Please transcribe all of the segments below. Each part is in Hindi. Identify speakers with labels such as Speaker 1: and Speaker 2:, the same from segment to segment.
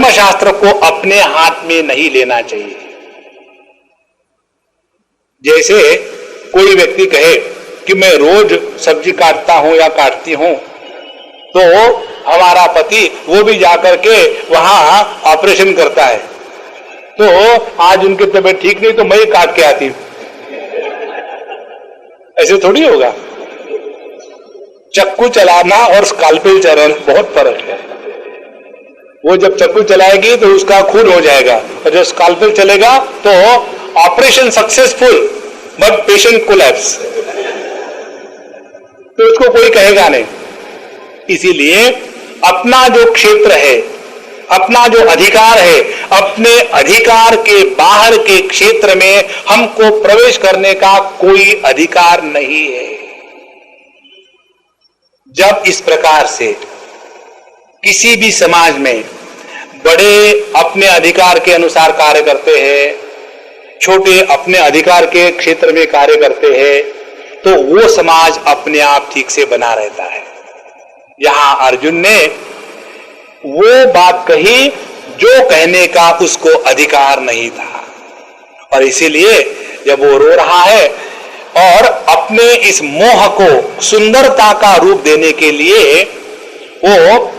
Speaker 1: धर्मशास्त्र को अपने हाथ में नहीं लेना चाहिए। जैसे कोई व्यक्ति कहे कि मैं रोज सब्जी काटता हूं या काटती हूं, तो हमारा पति वो भी जाकर के वहां ऑपरेशन करता है, तो आज उनकी तबीयत ठीक नहीं तो मैं ही काट के आती हूं, ऐसे थोड़ी होगा। चक्कू चलाना और स्काल्पेल चलाना बहुत फर्क है। वो जब चक्कू चलाएगी तो उसका खून हो जाएगा, और जब स्काल्पेल चलेगा तो operation successful but patient collapse, तो उसको कोई कहेगा नहीं। इसीलिए अपना जो क्षेत्र है, अपना जो अधिकार है, अपने अधिकार के बाहर के क्षेत्र में हमको प्रवेश करने का कोई अधिकार नहीं है। जब इस प्रकार से किसी भी समाज में बड़े अपने अधिकार के अनुसार कार्य करते हैं, छोटे अपने अधिकार के क्षेत्र में कार्य करते हैं, तो वो समाज अपने आप ठीक से बना रहता है। यहां अर्जुन ने वो बात कही जो कहने का उसको अधिकार नहीं था, और इसीलिए जब वो रो रहा है और अपने इस मोह को सुंदरता का रूप देने के लिए वो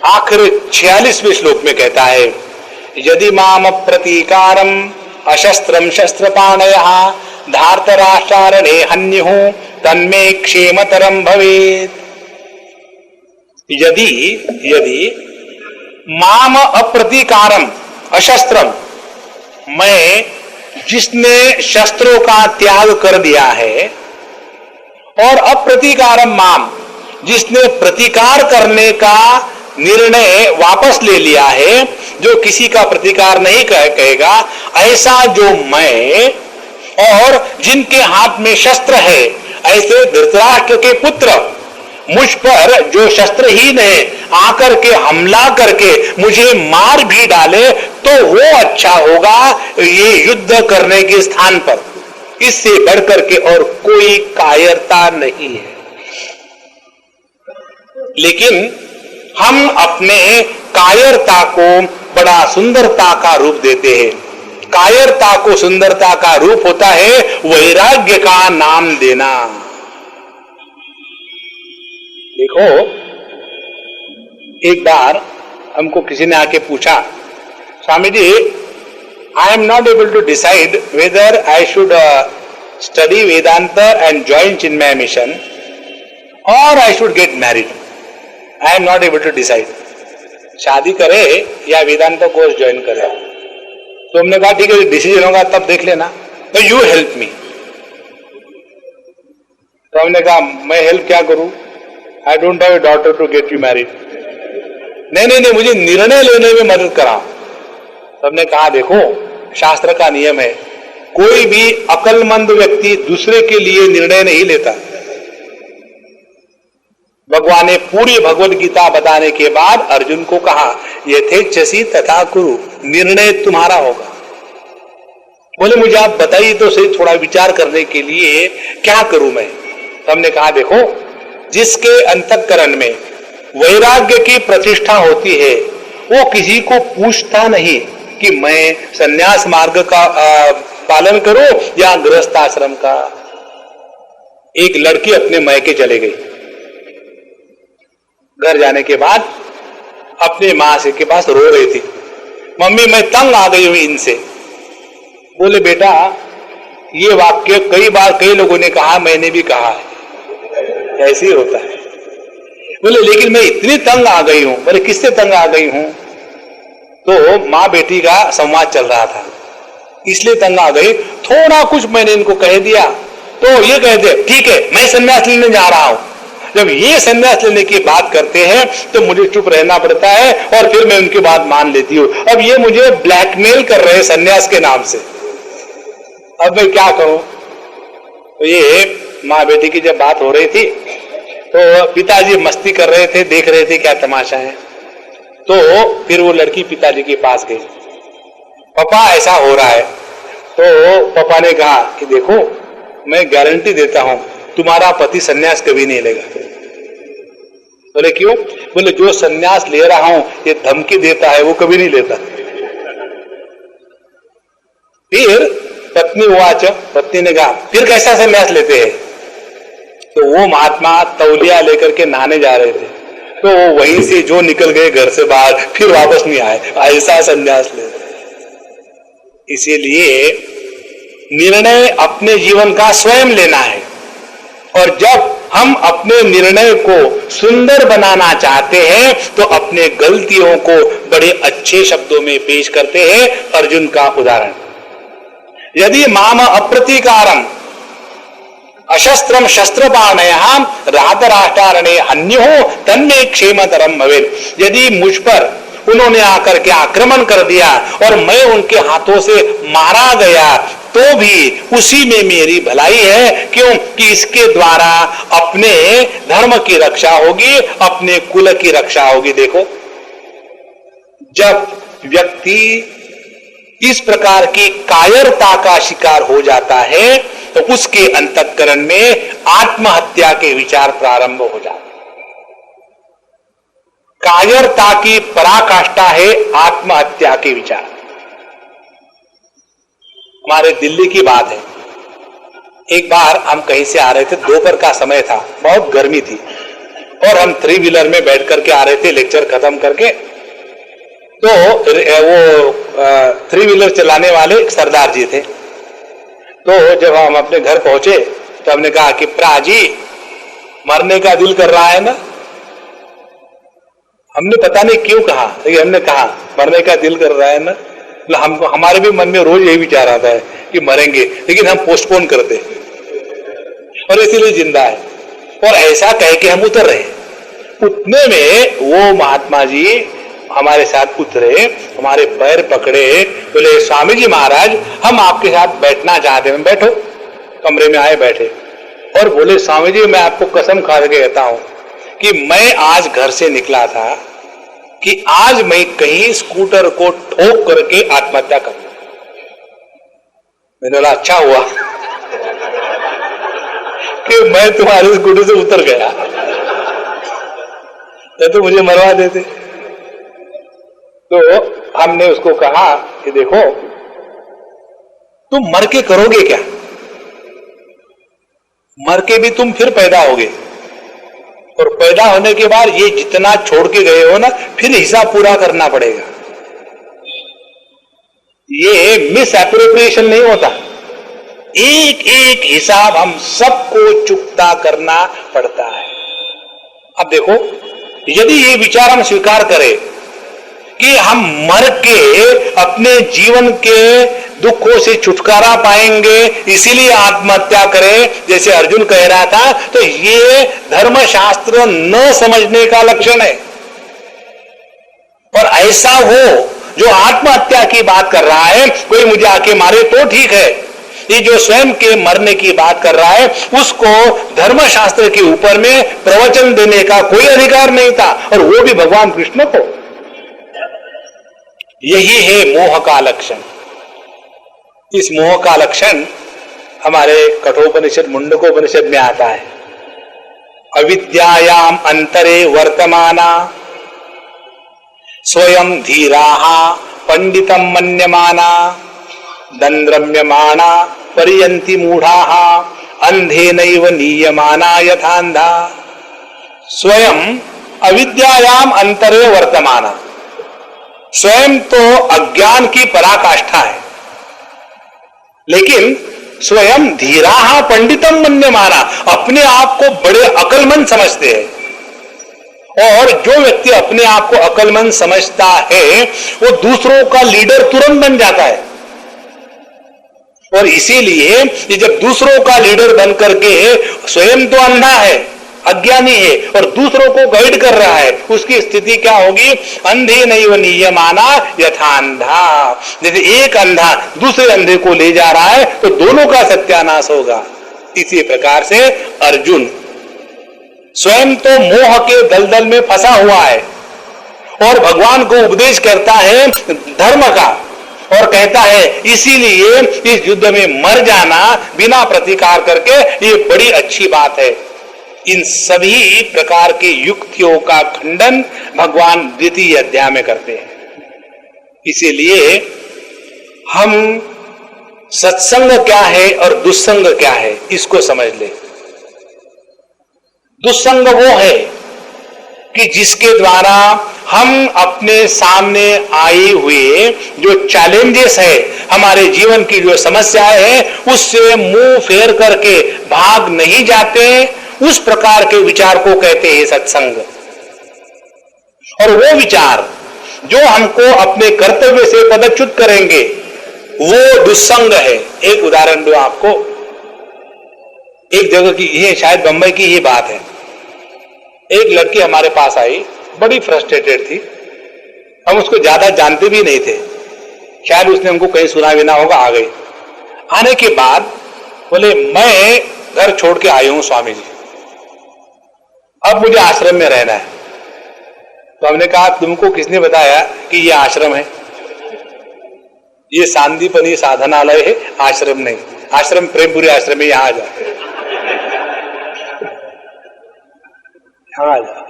Speaker 1: आखिर 46वें श्लोक में कहता है, यदि माम प्रतीकारम अशस्त्रम शस्त्रपाणयः धार्तराष्ट्रारणे हन्युः तन्मे क्षेमतरम भवेत्। यदि माम अप्रतीकारम अशस्त्रम, मैं जिसने शस्त्रों का त्याग कर दिया है, और अप्रतीकारम माम, जिसने प्रतिकार करने का निर्णय वापस ले लिया है, जो किसी का प्रतिकार नहीं कहेगा, ऐसा जो मैं, और जिनके हाथ में शस्त्र है, ऐसे धृतराष्ट्र के पुत्र मुझ पर जो शस्त्रहीन है आकर के हमला करके मुझे मार भी डाले तो वो अच्छा होगा ये युद्ध करने के स्थान पर। इससे बढ़कर के और कोई कायरता नहीं है। लेकिन हम अपने कायरता को बड़ा सुंदरता का रूप देते हैं। कायरता को सुंदरता का रूप होता है वैराग्य का नाम देना। देखो, एक बार हमको किसी ने आके पूछा, Swami ji, I am not able to decide whether I should study Vedanta and join Chinmaya Mission और I should get married. I am not able to decide, शादी करे या वेदांत कोर्स ज्वाइन करे। तो हमने कहा ठीक है, डिसीजन होगा तब देख लेना, तो यू हेल्प मी। तो हमने कहा मैं हेल्प क्या करूं, I don't have a daughter to get you married. नहीं, मुझे निर्णय लेने में मदद कराओ। तो हमने कहा देखो, शास्त्र का नियम है, कोई भी अक्लमंद व्यक्ति दूसरे के लिए निर्णय नहीं लेता। भगवान ने पूरी भगवद गीता बताने के बाद अर्जुन को कहा, यथेच्छसि तथा कुरु, निर्णय तुम्हारा होगा। बोले मुझे आप बताइए तो सही, थोड़ा विचार करने के लिए क्या करूं मैं। तो हमने कहा देखो, जिसके अंतःकरण में वैराग्य की प्रतिष्ठा होती है वो किसी को पूछता नहीं कि मैं संन्यास मार्ग का पालन करूं या गृहस्थाश्रम का। एक लड़की अपने मायके चले गई, घर जाने के बाद अपने मां से के पास रो रही थी, मम्मी मैं तंग आ गई हूं इनसे। बोले बेटा, ये वाक्य कई बार कई लोगों ने कहा, मैंने भी कहा है, ऐसे ही होता है। बोले लेकिन मैं इतनी तंग आ गई हूं। बोले किससे तंग आ गई हूं? तो मां बेटी का संवाद चल रहा था, इसलिए तंग आ गई। थोड़ा कुछ मैंने इनको कह दिया तो ये कहते ठीक है मैं संन्यास लेने जा रहा हूं। जब ये संन्यास लेने की बात करते हैं तो मुझे चुप रहना पड़ता है और फिर मैं उनकी बात मान लेती हूं। अब ये मुझे ब्लैकमेल कर रहे हैं संन्यास के नाम से, अब मैं क्या करूं? तो ये माँ बेटी की जब बात हो रही थी तो पिताजी मस्ती कर रहे थे, देख रहे थे क्या तमाशा है। तो फिर वो लड़की पिताजी के पास गई, पापा ऐसा हो रहा है। तो पापा ने कहा कि देखो मैं गारंटी देता हूं तुम्हारा पति संन्यास कभी नहीं लेगा। बोले क्यों? बोले जो सन्यास ले रहा हूं ये धमकी देता है वो कभी नहीं लेता। फिर पत्नी उवाच, पत्नी ने कहा फिर कैसा सन्यास लेते हैं? तो वो महात्मा तौलिया लेकर के नहाने जा रहे थे, तो वो वहीं से जो निकल गए घर से बाहर, फिर वापस नहीं आए, ऐसा सन्यास ले। इसीलिए निर्णय अपने जीवन का स्वयं लेना है, और जब हम अपने निर्णय को सुंदर बनाना चाहते हैं तो अपने गलतियों को बड़े अच्छे शब्दों में पेश करते हैं। अर्जुन का उदाहरण, यदि माम अप्रतीकारम अशस्त्रम शस्त्रपाणयः रातराष्ट्रारणे हन्युः तन्मे क्षेमतरम भवेत्। यदि मुझ पर उन्होंने आकर के आक्रमण कर दिया और मैं उनके हाथों से मारा गया तो भी उसी में मेरी भलाई है, क्यों कि इसके द्वारा अपने धर्म की रक्षा होगी, अपने कुल की रक्षा होगी। देखो, जब व्यक्ति इस प्रकार की कायरता का शिकार हो जाता है तो उसके अंतःकरण में आत्महत्या के विचार प्रारंभ हो जाते हैं। कायरता की पराकाष्ठा है आत्महत्या के विचार। हमारे दिल्ली की बात है, एक बार हम कहीं से आ रहे थे, दोपहर का समय था, बहुत गर्मी थी, और हम 3 व्हीलर में बैठ करके आ रहे थे लेक्चर खत्म करके। तो वो 3 व्हीलर चलाने वाले एक सरदार जी थे। तो जब हम अपने घर पहुंचे तो हमने कहा कि प्रा जी मरने का दिल कर रहा है ना? हमने पता नहीं क्यों कहा, लेकिन हमने कहा मरने का दिल कर रहा है ना। हमको हमारे भी मन में रोज यही विचार आता है कि मरेंगे, लेकिन हम पोस्टपोन करते और इसीलिए जिंदा है। और ऐसा कह के हम उतर रहे, उतने में वो महात्मा जी हमारे साथ उतरे, हमारे पैर पकड़े, बोले स्वामी जी महाराज हम आपके साथ बैठना चाहते हैं। बैठो। कमरे में आए, बैठे, और बोले स्वामी जी मैं आपको कसम खा के कहता हूं कि मैं आज घर से निकला था कि आज मैं कहीं स्कूटर को ठोक करके आत्महत्या करूं। मैंने बोला अच्छा हुआ कि मैं तुम्हारे स्कूटर से उतर गया, तो मुझे मरवा देते। तो हमने उसको कहा कि देखो तुम मर के करोगे क्या? मर के भी तुम फिर पैदा होगे, और पैदा होने के बाद ये जितना छोड़ के गए हो ना, फिर हिसाब पूरा करना पड़ेगा। ये मिस एप्रोप्रिएशन नहीं होता, एक एक हिसाब हम सबको चुकता करना पड़ता है। अब देखो, यदि ये विचार हम स्वीकार करें कि हम मर के अपने जीवन के दुखों से छुटकारा पाएंगे इसीलिए आत्महत्या करें, जैसे अर्जुन कह रहा था, तो ये धर्मशास्त्र न समझने का लक्षण है। और ऐसा हो जो आत्महत्या की बात कर रहा है, कोई मुझे आके मारे तो ठीक है, ये जो स्वयं के मरने की बात कर रहा है उसको धर्मशास्त्र के ऊपर में प्रवचन देने का कोई अधिकार नहीं था, और वो भी भगवान कृष्ण को। यही है मोह का लक्षण। इस मोह का लक्षण हमारे कठोपनिषद मुंडकोपनिषद में आता है। अविद्यायाम अंतरे वर्तमाना स्वयं धीराः पंडितम मन्यमाना दंद्रम्यमाना पर्यन्ति मूढ़ाः अंधेनैव नीयमाना यथांधा। स्वयं अविद्यायाम अंतरे वर्तमाना, स्वयं तो अज्ञान की पराकाष्ठा है, लेकिन स्वयं धीराः पंडितम मन्यमाना, अपने आप को बड़े अक्लमंद समझते हैं। और जो व्यक्ति अपने आप को अक्लमंद समझता है वो दूसरों का लीडर तुरंत बन जाता है। और इसीलिए ये जब दूसरों का लीडर बन करके स्वयं तो अंधा है, अज्ञानी है, और दूसरों को गाइड कर रहा है, उसकी स्थिति क्या होगी? अंधे नैव नीयमाना यथांधा। जैसे एक अंधा दूसरे अंधे को ले जा रहा है तो दोनों का सत्यानाश होगा। इसी प्रकार से अर्जुन स्वयं तो मोह के दलदल में फंसा हुआ है और भगवान को उपदेश करता है धर्म का, और कहता है इसीलिए इस युद्ध में मर जाना बिना प्रतिकार करके ये बड़ी अच्छी बात है। इन सभी प्रकार की युक्तियों का खंडन भगवान द्वितीय अध्याय में करते हैं। इसीलिए हम सत्संग क्या है और दुस्संग क्या है इसको समझ ले। दुस्संग वो है कि जिसके द्वारा हम अपने सामने आई हुए जो चैलेंजेस है, हमारे जीवन की जो समस्याएं है, उससे मुंह फेर करके भाग नहीं जाते, उस प्रकार के विचार को कहते हैं सत्संग। और वो विचार जो हमको अपने कर्तव्य से पदच्युत करेंगे वो दुस्संग है। एक उदाहरण दो आपको, एक जगह की, ये शायद बंबई की ही बात है। एक लड़की हमारे पास आई, बड़ी फ्रस्ट्रेटेड थी, हम उसको ज्यादा जानते भी नहीं थे, शायद उसने हमको कहीं सुना भी ना होगा। आ गई, आने के बाद बोले मैं घर छोड़ के आई हूं स्वामी जी, अब मुझे आश्रम में रहना है। तो हमने कहा तुमको किसने बताया कि ये आश्रम है? ये सांदीपनी साधनालय है, आश्रम नहीं। आश्रम प्रेमपुरी आश्रम है, यहां आ जा, यहां आ जा।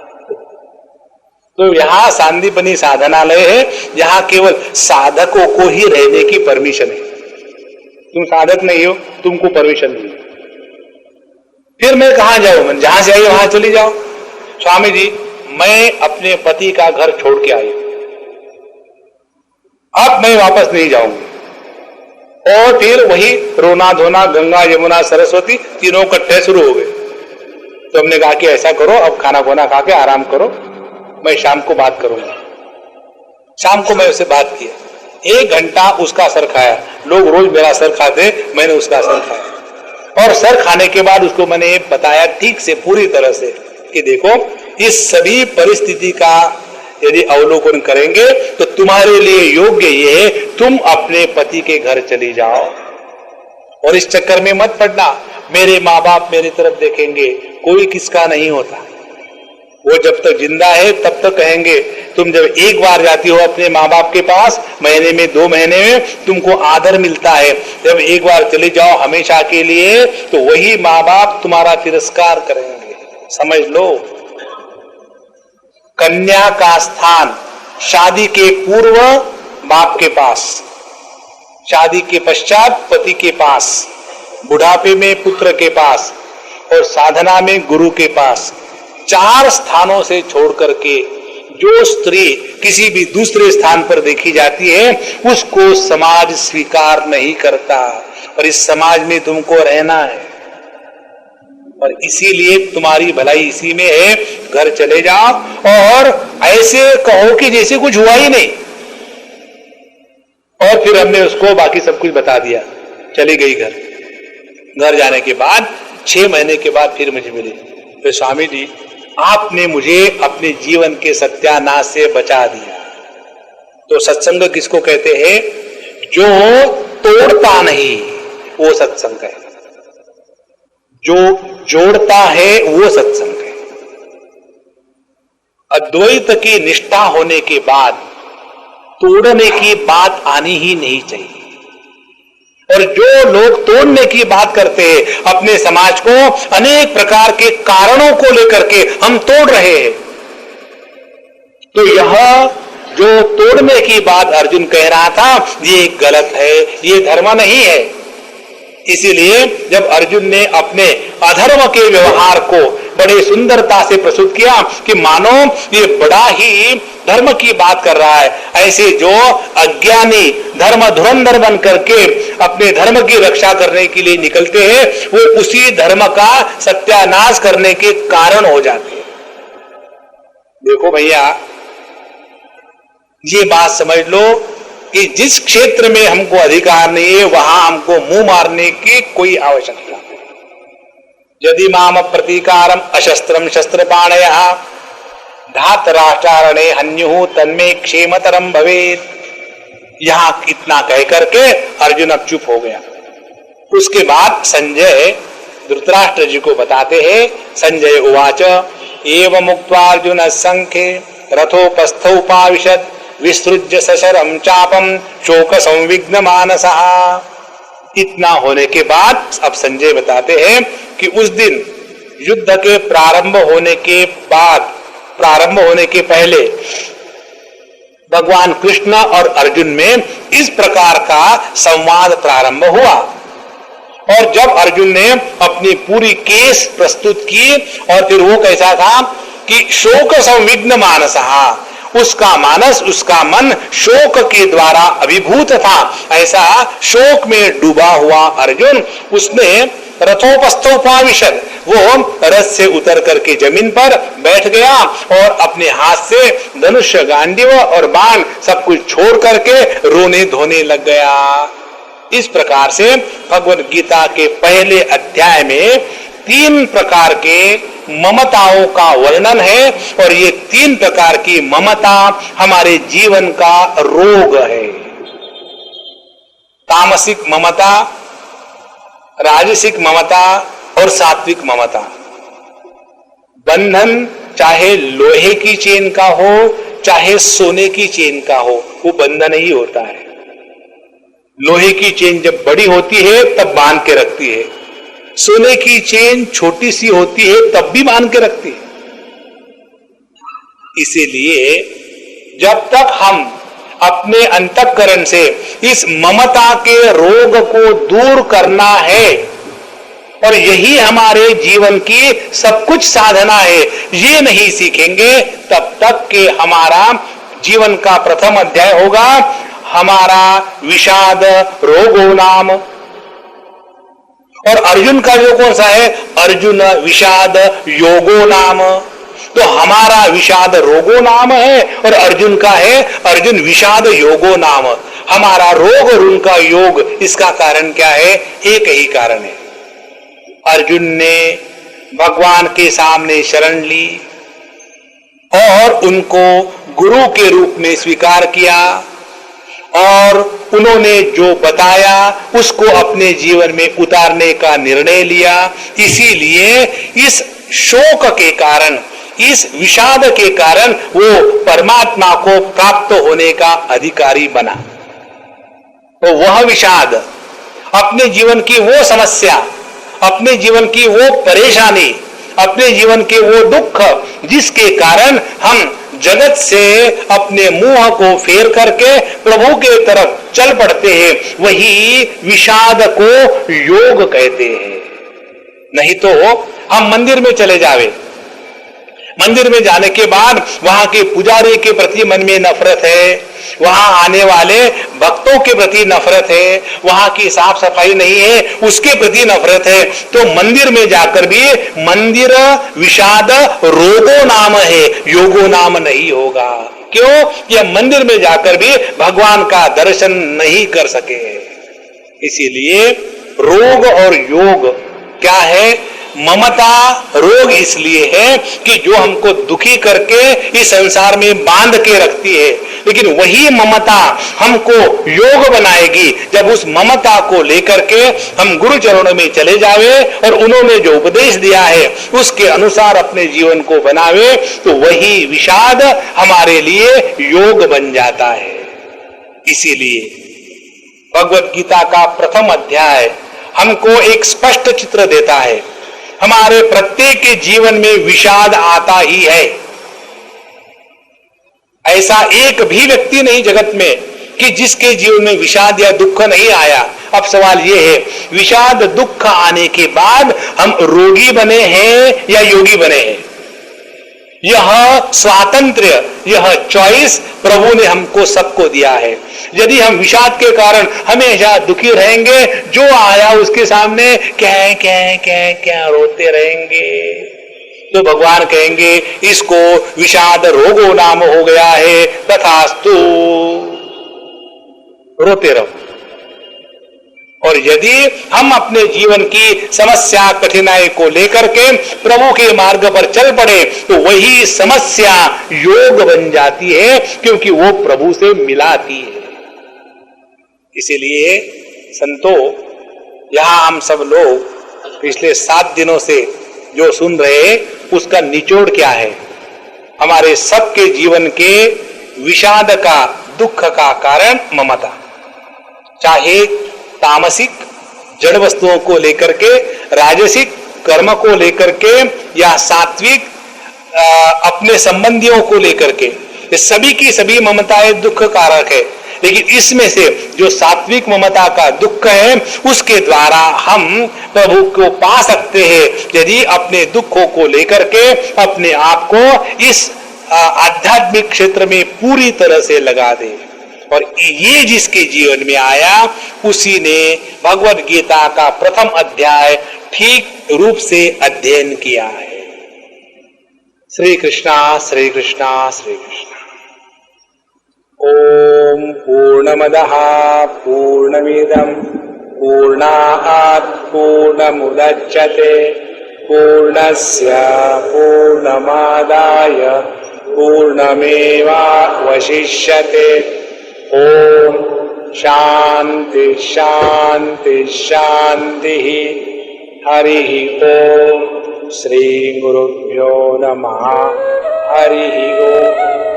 Speaker 1: तो यहां सांदीपनी साधनालय है, यहां केवल साधकों को ही रहने की परमिशन है। तुम साधक नहीं हो, तुमको परमिशन नहीं है। फिर मैं कहां जाऊं? जहां से आई वहां चली जाओ। स्वामी जी मैं अपने पति का घर छोड़ के आई, अब मैं वापस नहीं जाऊंगी। और फिर वही रोना धोना, गंगा यमुना सरस्वती तीनों इकट्ठे शुरू हो गए। तो हमने कहा कि ऐसा करो, अब खाना खोना खा के आराम करो, मैं शाम को बात करूंगा। शाम को मैं उससे बात किया, 1 घंटा उसका सर खाया। लोग रोज मेरा सर खाते, मैंने उसका सर खाया। और सर खाने के बाद उसको मैंने बताया ठीक से, पूरी तरह से, कि देखो इस सभी परिस्थिति का यदि अवलोकन करेंगे तो तुम्हारे लिए योग्य ये है तुम अपने पति के घर चली जाओ, और इस चक्कर में मत पड़ना। मेरे माँ बाप मेरी तरफ देखेंगे, कोई किसका नहीं होता। वो जब तक जिंदा है तब तक कहेंगे। तुम जब एक बार जाती हो अपने माँ बाप के पास, महीने में 2 महीने में, तुमको आदर मिलता है। जब एक बार चले जाओ हमेशा के लिए, तो वही माँ बाप तुम्हारा तिरस्कार करेंगे। समझ लो, कन्या का स्थान शादी के पूर्व बाप के पास, शादी के पश्चात पति के पास, बुढ़ापे में पुत्र के पास, और साधना में गुरु के पास। 4 स्थानों से छोड़ करके जो स्त्री किसी भी दूसरे स्थान पर देखी जाती है उसको समाज स्वीकार नहीं करता, और इस समाज में तुमको रहना है, और इसीलिए तुम्हारी भलाई इसी में है। घर चले जाओ और ऐसे कहो कि जैसे कुछ हुआ ही नहीं। और फिर हमने उसको बाकी सब कुछ बता दिया, चली गई घर। घर जाने के बाद 6 महीने के बाद फिर मुझे मिली, तो स्वामी जी आपने मुझे अपने जीवन के सत्यानाश से बचा दिया। तो सत्संग किसको कहते हैं? जो तोड़ता नहीं वो सत्संग है, जो जोड़ता है वो सत्संग है। अद्वैत की निष्ठा होने के बाद तोड़ने की बात आनी ही नहीं चाहिए। और जो लोग तोड़ने की बात करते हैं, अपने समाज को अनेक प्रकार के कारणों को लेकर के हम तोड़ रहे हैं, तो यह जो तोड़ने की बात अर्जुन कह रहा था ये गलत है, ये धर्म नहीं है। इसीलिए जब अर्जुन ने अपने अधर्म के व्यवहार को बड़े सुंदरता से प्रस्तुत किया कि मानो ये बड़ा ही धर्म की बात कर रहा है, ऐसे जो अज्ञानी धर्म धुरंधर बन करके अपने धर्म की रक्षा करने के लिए निकलते हैं, वो उसी धर्म का सत्यानाश करने के कारण हो जाते हैं। देखो भैया, ये बात समझ लो कि जिस क्षेत्र में हमको अधिकार नहीं है वहां हमको मुंह मारने की कोई आवश्यकता नहीं। यदि माम प्रतीकारम अशस्त्रम शस्त्रपाणयः धातराष्ट्रारणे हन्युः तन्मे क्षेमतरम भवेत्। यहां इतना कह करके अर्जुन अब चुप हो गया। उसके बाद संजय धृतराष्ट्र जी को बताते हैं। संजय उवाच एवं मुक्त्वा अर्जुन संख्ये रथोपस्थोपाविशत् विसृज्य सशरम चापम शोक संविघ्न मानसः। इतना होने के बाद अब संजय बताते हैं कि उस दिन युद्ध के प्रारंभ होने के पहले भगवान कृष्ण और अर्जुन में इस प्रकार का संवाद प्रारंभ हुआ। और जब अर्जुन ने अपनी पूरी केस प्रस्तुत की और फिर वो कैसा था कि शोक संविघ्न मानसहा, उसका मानस, उसका मन शोक के द्वारा अभिभूत था। ऐसा शोक में डूबा हुआ अर्जुन, उसने रथोपस्थोपाविशद, वो रथ से उतर करके जमीन पर बैठ गया और अपने हाथ से धनुष, गांडीव और बाण सब कुछ छोड़ करके रोने धोने लग गया। इस प्रकार से भगवद गीता के पहले अध्याय में 3 प्रकार के ममताओं का वर्णन है और ये 3 प्रकार की ममता हमारे जीवन का रोग है। तामसिक ममता, राजसिक ममता और सात्विक ममता। बंधन चाहे लोहे की चेन का हो चाहे सोने की चेन का हो, वो बंधन ही होता है। लोहे की चेन जब बड़ी होती है तब बांध के रखती है, सोने की चेन छोटी सी होती है तब भी बांध के रखती है। इसीलिए जब तक हम अपने अंतःकरण से इस ममता के रोग को दूर करना है, और यही हमारे जीवन की सब कुछ साधना है, ये नहीं सीखेंगे तब तक के हमारा जीवन का प्रथम अध्याय होगा हमारा विषाद रोगो नाम। और अर्जुन का जो कौन सा है, अर्जुन विषाद योगो नाम। तो हमारा विषाद रोगो नाम है और अर्जुन का है अर्जुन विषाद योगो नाम। हमारा रोग और उनका योग, इसका कारण क्या है? एक ही कारण है, अर्जुन ने भगवान के सामने शरण ली और उनको गुरु के रूप में स्वीकार किया और उन्होंने जो बताया उसको अपने जीवन में उतारने का निर्णय लिया। इसीलिए इस शोक के कारण, इस विषाद के कारण वो परमात्मा को प्राप्त होने का अधिकारी बना। तो वह विषाद, अपने जीवन की वो समस्या, अपने जीवन की वो परेशानी, अपने जीवन के वो दुख जिसके कारण हम जगत से अपने मुंह को फेर करके प्रभु के तरफ चल पड़ते हैं, वही विषाद को योग कहते हैं। नहीं तो हम मंदिर में चले जावे, मंदिर में जाने के बाद वहां के पुजारी के प्रति मन में नफरत है, वहां आने वाले भक्तों के प्रति नफरत है, वहां की साफ सफाई नहीं है उसके प्रति नफरत है, तो मंदिर में जाकर भी मंदिर विषाद रोगो नाम है, योगो नाम नहीं होगा। क्यों? कि मंदिर में जाकर भी भगवान का दर्शन नहीं कर सके। इसीलिए रोग और योग क्या है? ममता रोग इसलिए है कि जो हमको दुखी करके इस संसार में बांध के रखती है, लेकिन वही ममता हमको योग बनाएगी जब उस ममता को लेकर के हम गुरु चरणों में चले जावे और उन्होंने जो उपदेश दिया है उसके अनुसार अपने जीवन को बनावे, तो वही विषाद हमारे लिए योग बन जाता है। इसीलिए भगवद गीता का प्रथम अध्याय हमको एक स्पष्ट चित्र देता है। हमारे प्रत्येक के जीवन में विषाद आता ही है। ऐसा एक भी व्यक्ति नहीं जगत में कि जिसके जीवन में विषाद या दुख नहीं आया। अब सवाल यह है, विषाद दुख आने के बाद हम रोगी बने हैं या योगी बने हैं? यह स्वातंत्र्य, यह चॉइस प्रभु ने हमको सबको दिया है। यदि हम विषाद के कारण हमेशा दुखी रहेंगे, जो आया उसके सामने क्या क्या क्या क्या रोते रहेंगे, तो भगवान कहेंगे इसको विषाद रोगो नाम हो गया है, तथास्तु, रोते रहो। और यदि हम अपने जीवन की समस्या कठिनाई को लेकर के प्रभु के मार्ग पर चल पड़े, तो वही समस्या योग बन जाती है, क्योंकि वो प्रभु से मिलाती है। इसीलिए संतो, यहां हम सब लोग पिछले 7 दिनों से जो सुन रहे, उसका निचोड़ क्या है? हमारे सबके जीवन के विषाद का, दुख का कारण ममता। चाहे तामसिक जड़ वस्तुओं को लेकर के, राजसिक कर्म को लेकर के या सात्विक अपने संबंधियों को लेकर के, ये सभी की सभी ममताएं दुख कारक है। लेकिन इसमें से जो सात्विक ममता का दुख है उसके द्वारा हम प्रभु को पा सकते हैं, यदि अपने दुखों को लेकर के अपने आप को इस आध्यात्मिक क्षेत्र में पूरी तरह से लगा दे। और ये जिसके जीवन में आया उसी ने भगवद गीता का प्रथम अध्याय ठीक रूप से अध्ययन किया है। श्री कृष्णा श्री कृष्णा श्री कृष्णा। ओम पूर्णमदः पूर्णमिदं पूर्णात् पूर्णमुदच्यते पूर्णस्य पूर्णमादाय पूर्णमेवावशिष्यते। ओम शांति शांति शांति। हरि ओम। श्री गुरुभ्यो नमः। हरि ओम।